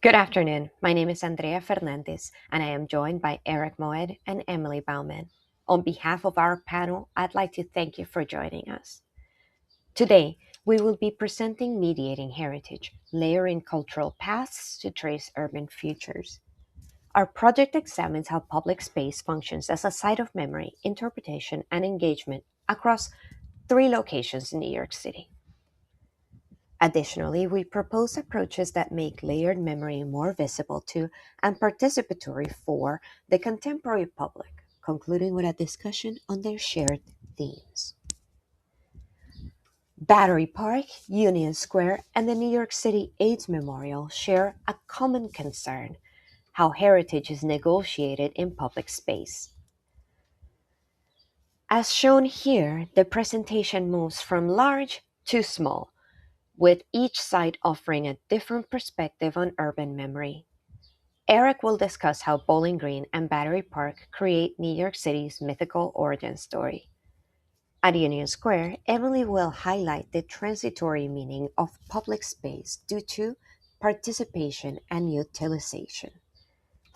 Good afternoon. My name is Andrea Fernández, and I am joined by Eric Moed and Emily Bauman. On behalf of our panel, I'd like to thank you for joining us. Today, we will be presenting Mediating Heritage, layering cultural paths to trace urban futures. Our project examines how public space functions as a site of memory, interpretation, and engagement across three locations in New York City. Additionally, we propose approaches that make layered memory more visible to and participatory for the contemporary public, concluding with a discussion on their shared themes. Battery Park, Union Square, and the New York City AIDS Memorial share a common concern: how heritage is negotiated in public space. As shown here, the presentation moves from large to small, with each site offering a different perspective on urban memory. Eric will discuss how Bowling Green and Battery Park create New York City's mythical origin story. At Union Square, Emily will highlight the transitory meaning of public space due to participation and utilization.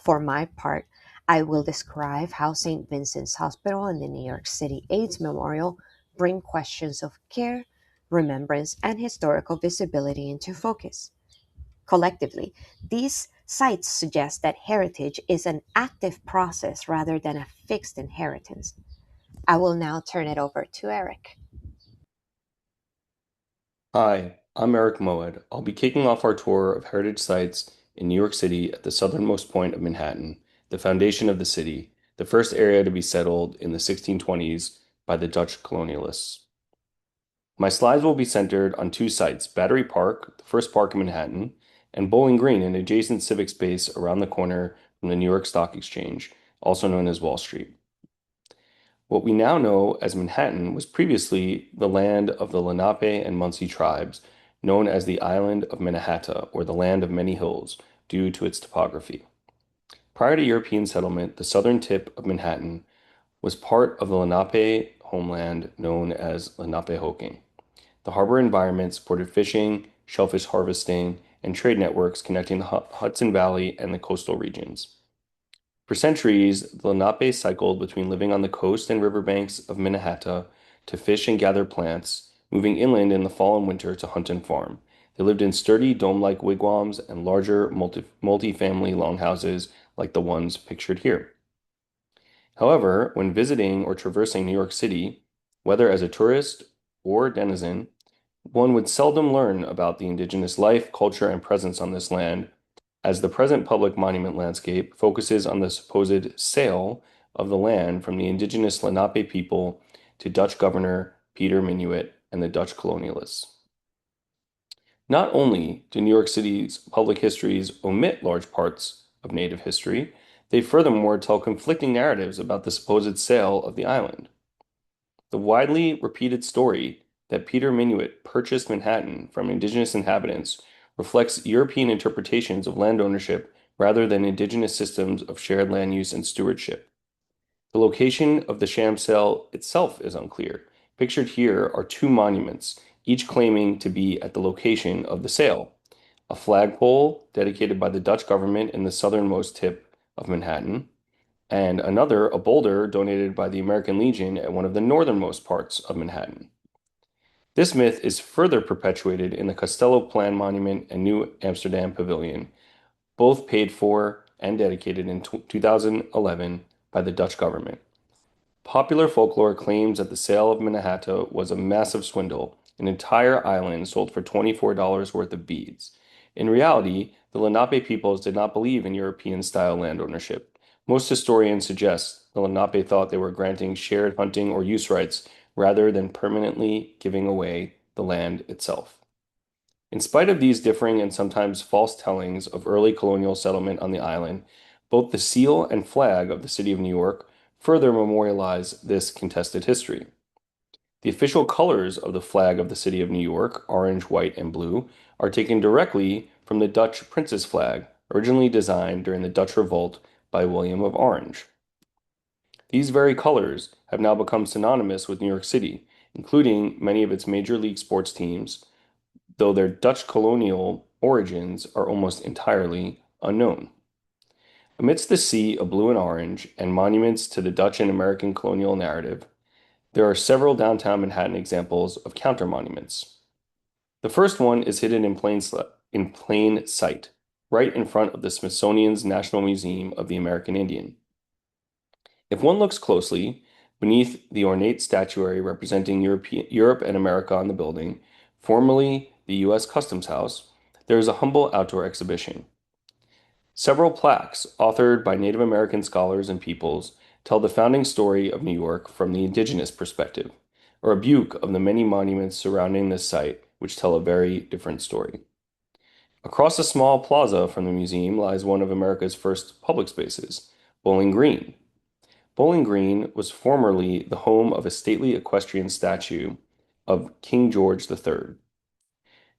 For my part, I will describe how St. Vincent's Hospital and the New York City AIDS Memorial bring questions of care, remembrance, and historical visibility into focus. Collectively, these sites suggest that heritage is an active process rather than a fixed inheritance. I will now turn it over to Eric. Hi, I'm Eric Moed. I'll be kicking off our tour of heritage sites in New York City at the southernmost point of Manhattan, the foundation of the city, the first area to be settled in the 1620s by the Dutch colonialists. My slides will be centered on two sites, Battery Park, the first park in Manhattan, and Bowling Green, an adjacent civic space around the corner from the New York Stock Exchange, also known as Wall Street. What we now know as Manhattan was previously the land of the Lenape and Munsee tribes, known as the island of Mannahatta, or the land of many hills, due to its topography. Prior to European settlement, the southern tip of Manhattan was part of the Lenape homeland known as Lenapehoking. The harbor environment supported fishing, shellfish harvesting, and trade networks connecting the Hudson Valley and the coastal regions. For centuries, the Lenape cycled between living on the coast and riverbanks of Minnehaha to fish and gather plants, moving inland in the fall and winter to hunt and farm. They lived in sturdy dome-like wigwams and larger multi-family longhouses like the ones pictured here. However, when visiting or traversing New York City, whether as a tourist or denizen, one would seldom learn about the indigenous life, culture, and presence on this land, as the present public monument landscape focuses on the supposed sale of the land from the indigenous Lenape people to Dutch Governor Peter Minuit and the Dutch colonialists. Not only do New York City's public histories omit large parts of Native history, they furthermore tell conflicting narratives about the supposed sale of the island. The widely repeated story that Peter Minuit purchased Manhattan from indigenous inhabitants reflects European interpretations of land ownership rather than indigenous systems of shared land use and stewardship. The location of the sham sale itself is unclear. Pictured here are two monuments, each claiming to be at the location of the sale: a flagpole dedicated by the Dutch government in the southernmost tip of Manhattan, and another, a boulder donated by the American Legion at one of the northernmost parts of Manhattan. This myth is further perpetuated in the Castello Plan Monument and New Amsterdam Pavilion, both paid for and dedicated in 2011 by the Dutch government. Popular folklore claims that the sale of Mannahatta was a massive swindle, an entire island sold for $24 worth of beads. In reality, the Lenape peoples did not believe in European-style land ownership. Most historians suggest the Lenape thought they were granting shared hunting or use rights rather than permanently giving away the land itself. In spite of these differing and sometimes false tellings of early colonial settlement on the island, both the seal and flag of the city of New York further memorialize this contested history. The official colors of the flag of the city of New York, orange, white, and blue, are taken directly from the Dutch prince's flag, originally designed during the Dutch Revolt by William of Orange. These very colors have now become synonymous with New York City, including many of its major league sports teams, though their Dutch colonial origins are almost entirely unknown. Amidst the sea of blue and orange and monuments to the Dutch and American colonial narrative, there are several downtown Manhattan examples of counter-monuments. The first one is hidden in plain sight, right in front of the Smithsonian's National Museum of the American Indian. If one looks closely, beneath the ornate statuary representing Europe and America on the building, formerly the U.S. Customs House, there is a humble outdoor exhibition. Several plaques, authored by Native American scholars and peoples, tell the founding story of New York from the indigenous perspective, a rebuke of the many monuments surrounding this site, which tell a very different story. Across a small plaza from the museum lies one of America's first public spaces, Bowling Green. Bowling Green was formerly the home of a stately equestrian statue of King George III.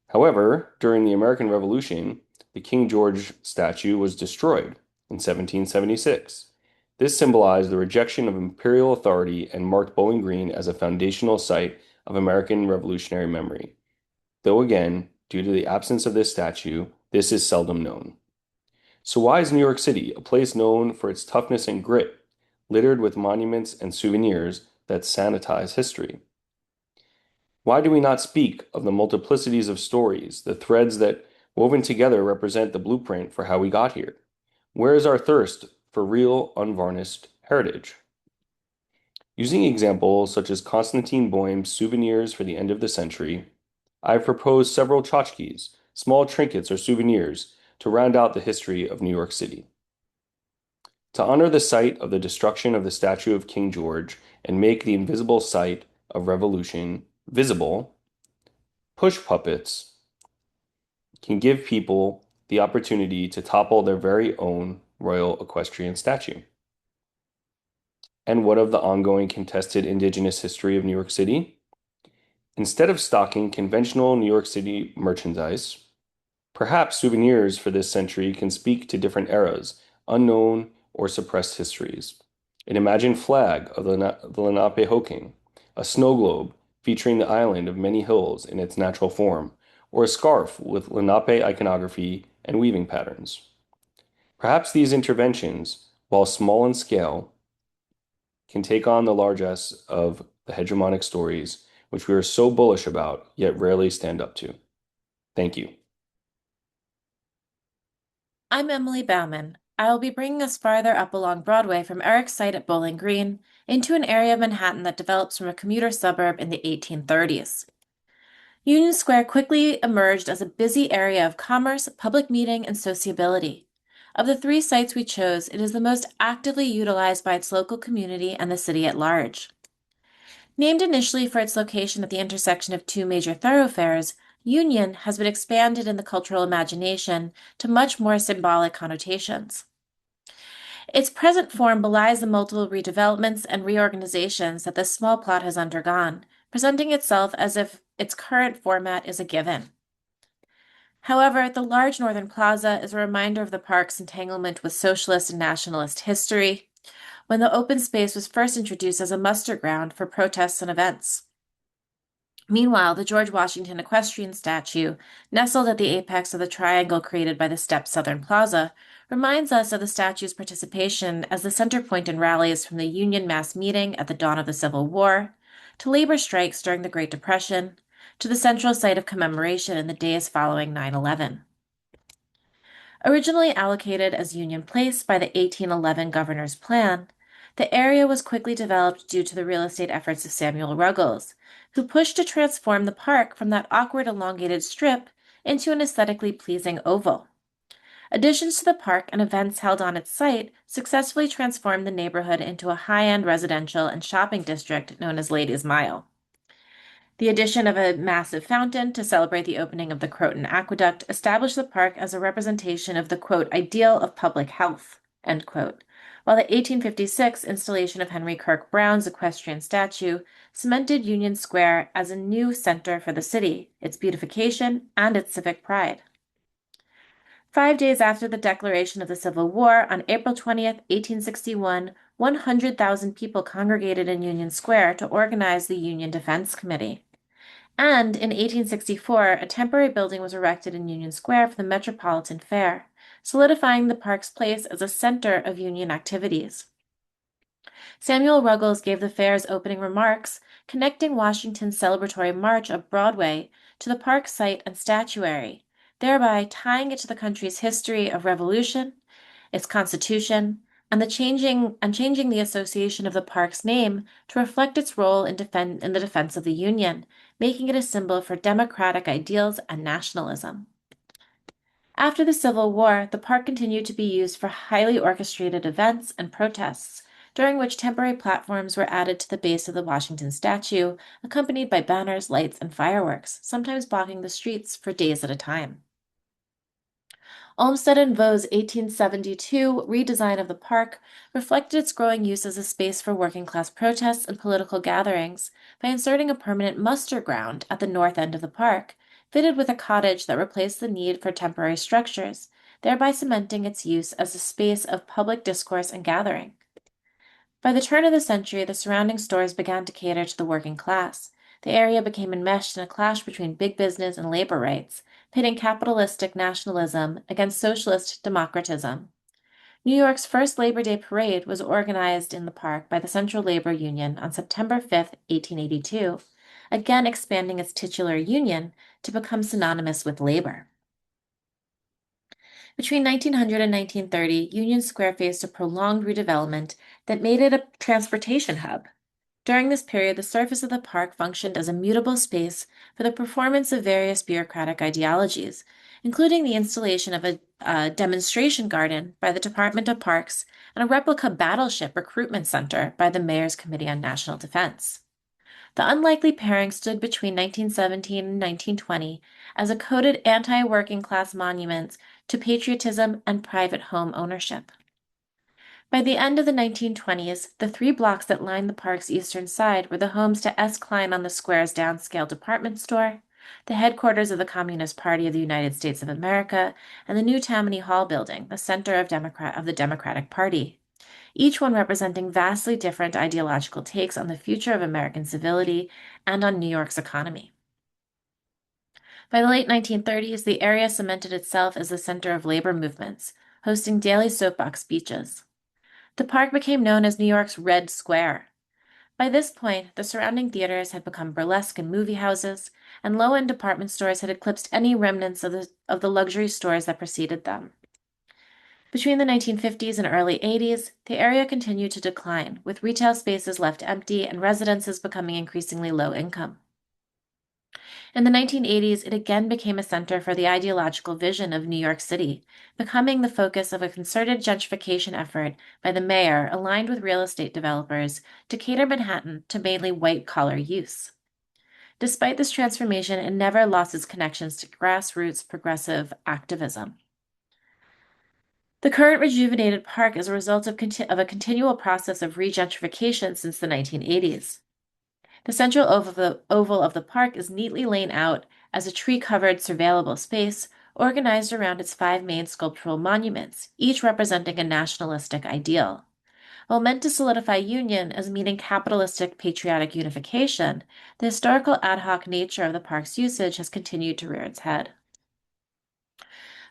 However, during the American Revolution, the King George statue was destroyed in 1776. This symbolized the rejection of imperial authority and marked Bowling Green as a foundational site of American revolutionary memory. Though again, due to the absence of this statue, this is seldom known. So why is New York City, a place known for its toughness and grit, littered with monuments and souvenirs that sanitize history? Why do we not speak of the multiplicities of stories, the threads that, woven together, represent the blueprint for how we got here? Where is our thirst for real, unvarnished heritage? Using examples such as Konstantin Boehm's Souvenirs for the End of the Century, I have proposed several tchotchkes, small trinkets or souvenirs, to round out the history of New York City. To honor the site of the destruction of the statue of King George and make the invisible site of revolution visible, push puppets can give people the opportunity to topple their very own royal equestrian statue. And what of the ongoing contested indigenous history of New York City? Instead of stocking conventional New York City merchandise, perhaps souvenirs for this century can speak to different eras, unknown or suppressed histories. An imagined flag of the Lenape-Hoking, a snow globe featuring the island of many hills in its natural form, or a scarf with Lenape iconography and weaving patterns. Perhaps these interventions, while small in scale, can take on the largesse of the hegemonic stories which we are so bullish about, yet rarely stand up to. Thank you. I'm Emily Bauman. I will be bringing us farther up along Broadway from Eric's site at Bowling Green into an area of Manhattan that develops from a commuter suburb in the 1830s. Union Square quickly emerged as a busy area of commerce, public meeting, and sociability. Of the three sites we chose, it is the most actively utilized by its local community and the city at large. Named initially for its location at the intersection of two major thoroughfares, Union has been expanded in the cultural imagination to much more symbolic connotations. Its present form belies the multiple redevelopments and reorganizations that this small plot has undergone, presenting itself as if its current format is a given. However, the large Northern Plaza is a reminder of the park's entanglement with socialist and nationalist history, when the open space was first introduced as a muster ground for protests and events. Meanwhile, the George Washington equestrian statue, nestled at the apex of the triangle created by the stepped Southern Plaza, reminds us of the statue's participation as the center point in rallies from the Union mass meeting at the dawn of the Civil War, to labor strikes during the Great Depression, to the central site of commemoration in the days following 9/11. Originally allocated as Union Place by the 1811 Governor's Plan, the area was quickly developed due to the real estate efforts of Samuel Ruggles, who pushed to transform the park from that awkward elongated strip into an aesthetically pleasing oval. Additions to the park and events held on its site successfully transformed the neighborhood into a high-end residential and shopping district known as Ladies' Mile. The addition of a massive fountain to celebrate the opening of the Croton Aqueduct established the park as a representation of the, quote, ideal of public health, end quote, while the 1856 installation of Henry Kirk Brown's equestrian statue cemented Union Square as a new center for the city, its beautification, and its civic pride. 5 days after the declaration of the Civil War, on April 20th, 1861, 100,000 people congregated in Union Square to organize the Union Defense Committee. And in 1864, a temporary building was erected in Union Square for the Metropolitan Fair, solidifying the park's place as a center of Union activities. Samuel Ruggles gave the fair's opening remarks, connecting Washington's celebratory march up Broadway to the park site and statuary, thereby tying it to the country's history of revolution, its constitution, and changing the association of the park's name to reflect its role in the defense of the Union, making it a symbol for democratic ideals and nationalism. After the Civil War, the park continued to be used for highly orchestrated events and protests, during which temporary platforms were added to the base of the Washington statue, accompanied by banners, lights, and fireworks, sometimes blocking the streets for days at a time. Olmsted and Vaux's 1872 redesign of the park reflected its growing use as a space for working-class protests and political gatherings by inserting a permanent muster ground at the north end of the park, fitted with a cottage that replaced the need for temporary structures, thereby cementing its use as a space of public discourse and gathering. By the turn of the century, the surrounding stores began to cater to the working class. The area became enmeshed in a clash between big business and labor rights, pitting capitalistic nationalism against socialist democratism. New York's first Labor Day parade was organized in the park by the Central Labor Union on September 5, 1882, again expanding its titular union to become synonymous with labor. Between 1900 and 1930, Union Square faced a prolonged redevelopment that made it a transportation hub. During this period, the surface of the park functioned as a mutable space for the performance of various bureaucratic ideologies, including the installation of a demonstration garden by the Department of Parks and a replica battleship recruitment center by the Mayor's Committee on National Defense. The unlikely pairing stood between 1917 and 1920 as a coded anti-working class monument to patriotism and private home ownership. By the end of the 1920s, the 3 blocks that lined the park's eastern side were the homes to S. Klein on the Square's downscale department store, the headquarters of the Communist Party of the United States of America, and the new Tammany Hall building, the center of the Democratic Party, each one representing vastly different ideological takes on the future of American civility and on New York's economy. By the late 1930s, the area cemented itself as the center of labor movements, hosting daily soapbox speeches. The park became known as New York's Red Square. By this point, the surrounding theaters had become burlesque and movie houses, and low-end department stores had eclipsed any remnants of the luxury stores that preceded them. Between the 1950s and early 80s, the area continued to decline, with retail spaces left empty and residences becoming increasingly low income. In the 1980s, it again became a center for the ideological vision of New York City, becoming the focus of a concerted gentrification effort by the mayor aligned with real estate developers to cater Manhattan to mainly white-collar use. Despite this transformation, it never lost its connections to grassroots progressive activism. The current rejuvenated park is a result of a continual process of regentrification since the 1980s. The central oval of the park is neatly laid out as a tree-covered surveillable space organized around its 5 main sculptural monuments, each representing a nationalistic ideal. While meant to solidify union as meaning capitalistic patriotic unification, the historical ad hoc nature of the park's usage has continued to rear its head.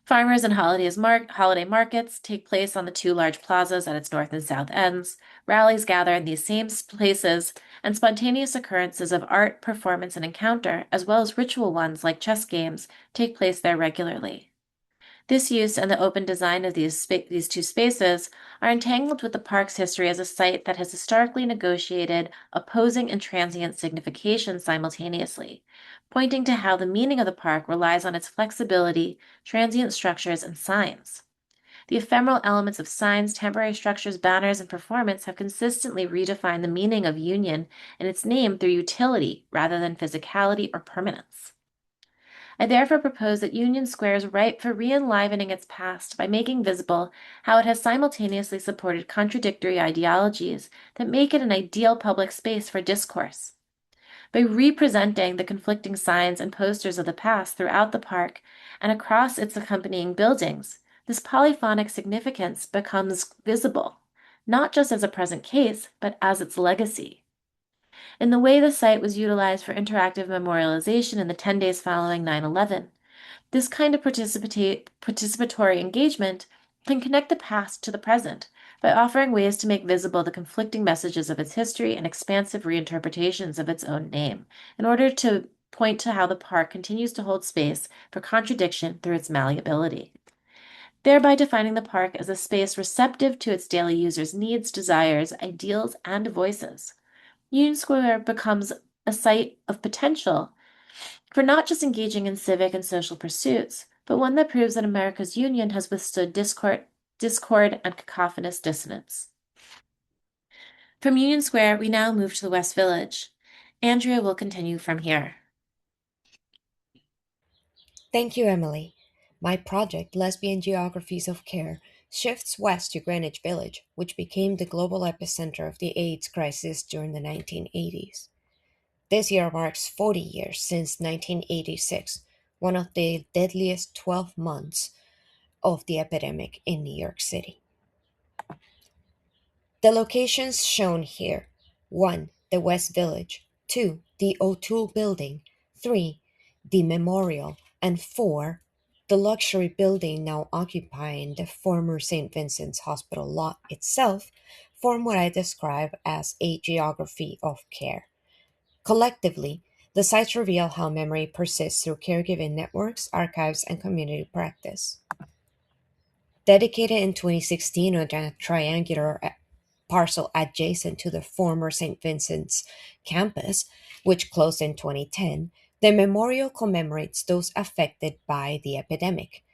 Farmers and holiday markets take place on the 2 large plazas at its north and south ends. Rallies gather in these same places, and spontaneous occurrences of art, performance, and encounter, as well as ritual ones like chess games, take place there regularly. This use and the open design of these 2 spaces are entangled with the park's history as a site that has historically negotiated opposing and transient significations simultaneously, pointing to how the meaning of the park relies on its flexibility, transient structures, and signs. The ephemeral elements of signs, temporary structures, banners, and performance have consistently redefined the meaning of union and its name through utility rather than physicality or permanence. I therefore propose that Union Square is ripe for re-enlivening its past by making visible how it has simultaneously supported contradictory ideologies that make it an ideal public space for discourse. By representing the conflicting signs and posters of the past throughout the park and across its accompanying buildings, this polyphonic significance becomes visible, not just as a present case, but as its legacy. in the way the site was utilized for interactive memorialization in the 10 days following 9/11. This kind of participatory engagement can connect the past to the present by offering ways to make visible the conflicting messages of its history and expansive reinterpretations of its own name, in order to point to how the park continues to hold space for contradiction through its malleability, thereby defining the park as a space receptive to its daily users' needs, desires, ideals, and voices. Union Square becomes a site of potential for not just engaging in civic and social pursuits, but one that proves that America's union has withstood discord and cacophonous dissonance. From Union Square, we now move to the West Village. Andrea will continue from here. Thank you, Emily. My project, Lesbian Geographies of Care, shifts west to Greenwich Village, which became the global epicenter of the AIDS crisis during the 1980s. This year marks 40 years since 1986, one of the deadliest 12 months of the epidemic in New York City. The locations shown here: 1. The West Village, 2. The O'Toole Building, 3. The Memorial, and 4. The luxury building now occupying the former St. Vincent's Hospital lot itself, form what I describe as a geography of care. Collectively, the sites reveal how memory persists through caregiving networks, archives, and community practice. Dedicated in 2016 on a triangular parcel adjacent to the former St. Vincent's campus, which closed in 2010, the memorial commemorates those affected by the epidemic.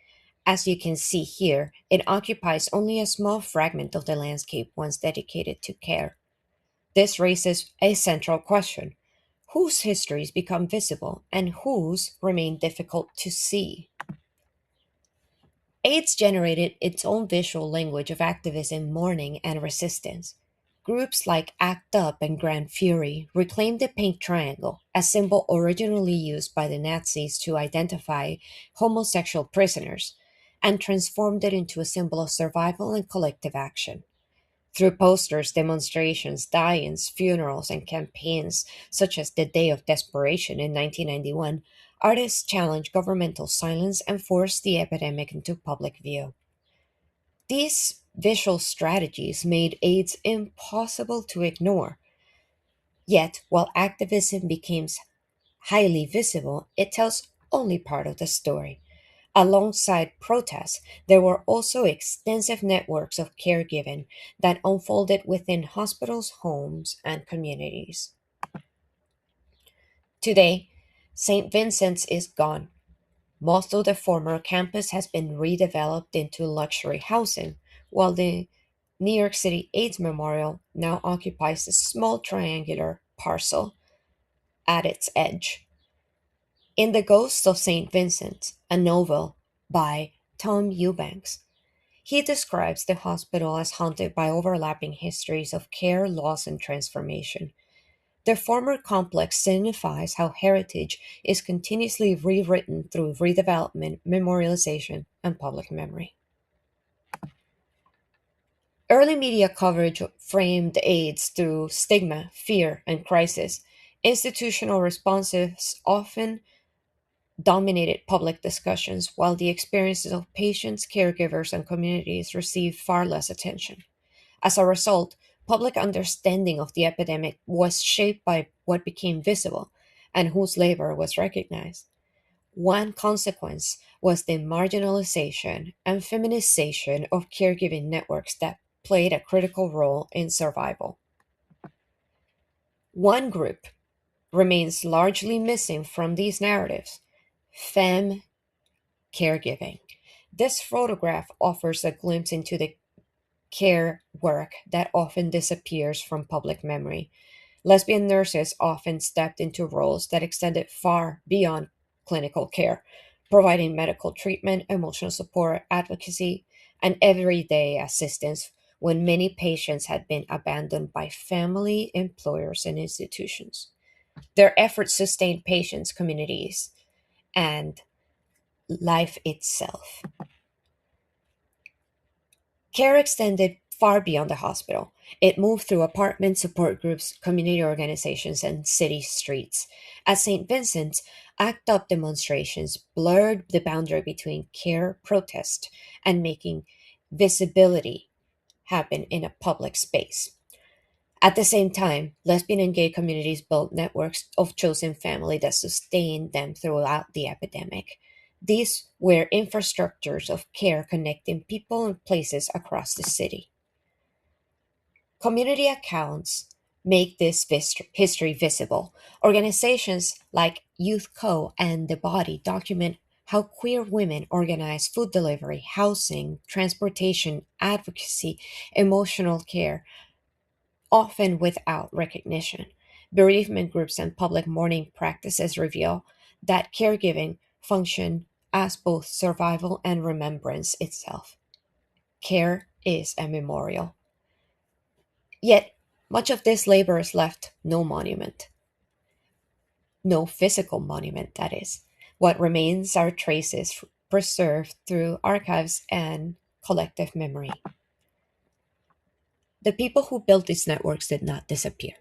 As you can see here, it occupies only a small fragment of the landscape once dedicated to care. This raises a central question: whose histories become visible and whose remain difficult to see? AIDS generated its own visual language of activism, mourning, and resistance. Groups like ACT UP and Grand Fury reclaimed the pink triangle, a symbol originally used by the Nazis to identify homosexual prisoners, and transformed it into a symbol of survival and collective action. Through posters, demonstrations, die-ins, funerals, and campaigns such as the Day of Desperation in 1991, artists challenged governmental silence and forced the epidemic into public view. These visual strategies made AIDS impossible to ignore. Yet, while activism became highly visible, it tells only part of the story. Alongside protests, there were also extensive networks of caregiving that unfolded within hospitals, homes, and communities. Today, St. Vincent's is gone. Most of the former campus has been redeveloped into luxury housing, while the New York City AIDS Memorial now occupies a small triangular parcel at its edge. In The Ghost of St. Vincent, a novel by Tom Eubanks, he describes the hospital as haunted by overlapping histories of care, loss, and transformation. The former complex signifies how heritage is continuously rewritten through redevelopment, memorialization, and public memory. Early media coverage framed AIDS through stigma, fear, and crisis. Institutional responses often dominated public discussions, while the experiences of patients, caregivers, and communities received far less attention. As a result, public understanding of the epidemic was shaped by what became visible and whose labor was recognized. One consequence was the marginalization and feminization of caregiving networks that played a critical role in survival. One group remains largely missing from these narratives: femme caregiving. This photograph offers a glimpse into the care work that often disappears from public memory. Lesbian nurses often stepped into roles that extended far beyond clinical care, providing medical treatment, emotional support, advocacy, and everyday assistance when many patients had been abandoned by family, employers, and institutions. Their efforts sustained patients, communities, and life itself. Care extended far beyond the hospital. It moved through apartments, support groups, community organizations, and city streets. At St. Vincent's, ACT UP demonstrations blurred the boundary between care, protest, and making visibility happen in a public space. At the same time, lesbian and gay communities built networks of chosen family that sustained them throughout the epidemic. These were infrastructures of care connecting people and places across the city. Community accounts make this history visible. Organizations like Youth Co. and The Body document how queer women organize food delivery, housing, transportation, advocacy, emotional care, often without recognition. Bereavement groups and public mourning practices reveal that caregiving function as both survival and remembrance itself. Care is a memorial. Yet, much of this labor is left no monument, no physical monument, that is. What remains are traces preserved through archives and collective memory. The people who built these networks did not disappear.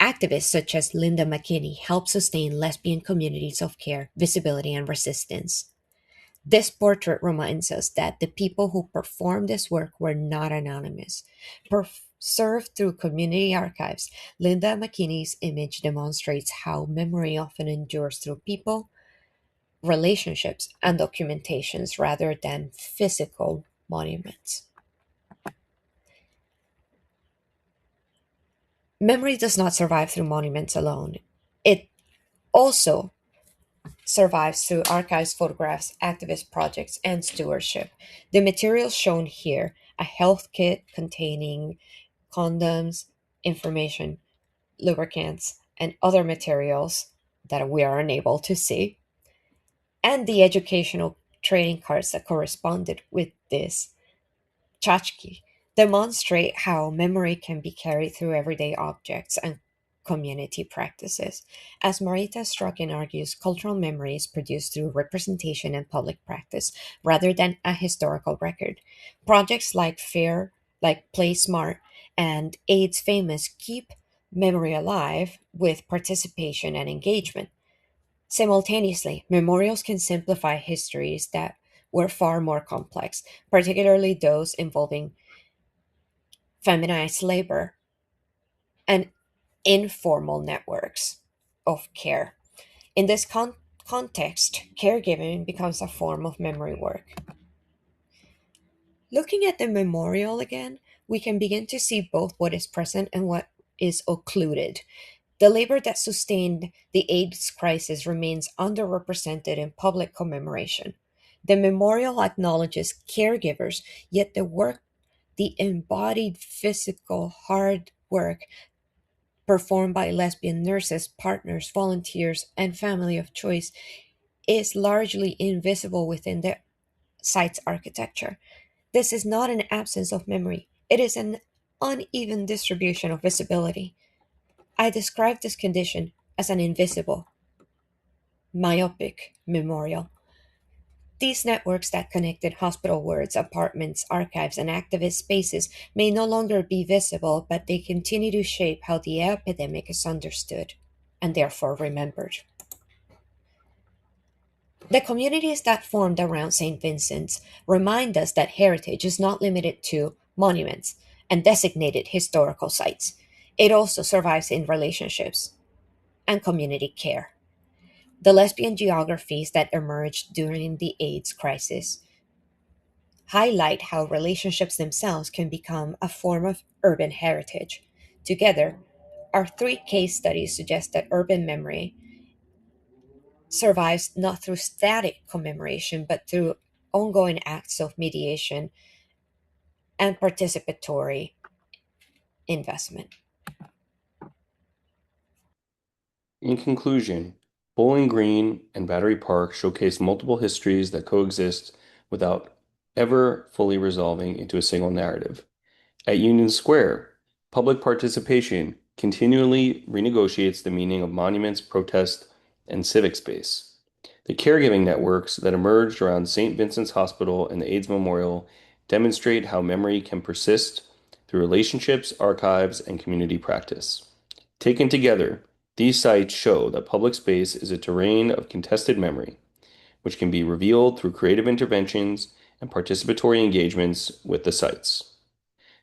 Activists such as Linda McKinney helped sustain lesbian communities of care, visibility, and resistance. This portrait reminds us that the people who performed this work were not anonymous. Served through community archives, Linda McKinney's image demonstrates how memory often endures through people, relationships, and documentations rather than physical monuments. Memory does not survive through monuments alone. It also survives through archives, photographs, activist projects, and stewardship. The materials shown here, a health kit containing condoms, information, lubricants, and other materials that we are unable to see, and the educational trading cards that corresponded with this tchotchke, demonstrate how memory can be carried through everyday objects and community practices. As Marita Strachan argues, cultural memory is produced through representation and public practice rather than a historical record. Projects like Play Smart and AIDS Famous keep memory alive with participation and engagement. Simultaneously, memorials can simplify histories that were far more complex, particularly those involving feminized labor and informal networks of care. In this context, caregiving becomes a form of memory work. Looking at the memorial again, we can begin to see both what is present and what is occluded. The labor that sustained the AIDS crisis remains underrepresented in public commemoration. The memorial acknowledges caregivers, yet the embodied physical hard work performed by lesbian nurses, partners, volunteers, and family of choice is largely invisible within the site's architecture. This is not an absence of memory, it is an uneven distribution of visibility. I describe this condition as an invisible, myopic memorial. These networks that connected hospital wards, apartments, archives, and activist spaces may no longer be visible, but they continue to shape how the epidemic is understood and therefore remembered. The communities that formed around St. Vincent's remind us that heritage is not limited to monuments and designated historical sites. It also survives in relationships and community care. The lesbian geographies that emerged during the AIDS crisis highlight how relationships themselves can become a form of urban heritage. Together, our three case studies suggest that urban memory survives not through static commemoration, but through ongoing acts of mediation and participatory investment. In conclusion, Bowling Green and Battery Park showcase multiple histories that coexist without ever fully resolving into a single narrative. At Union Square, public participation continually renegotiates the meaning of monuments, protest, and civic space. The caregiving networks that emerged around St. Vincent's Hospital and the AIDS Memorial demonstrate how memory can persist through relationships, archives, and community practice. Taken together, these sites show that public space is a terrain of contested memory, which can be revealed through creative interventions and participatory engagements with the sites.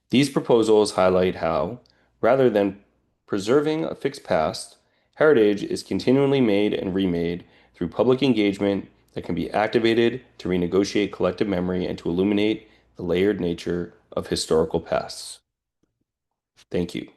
These proposals highlight how, rather than preserving a fixed past, heritage is continually made and remade through public engagement that can be activated to renegotiate collective memory and to illuminate the layered nature of historical pasts. Thank you.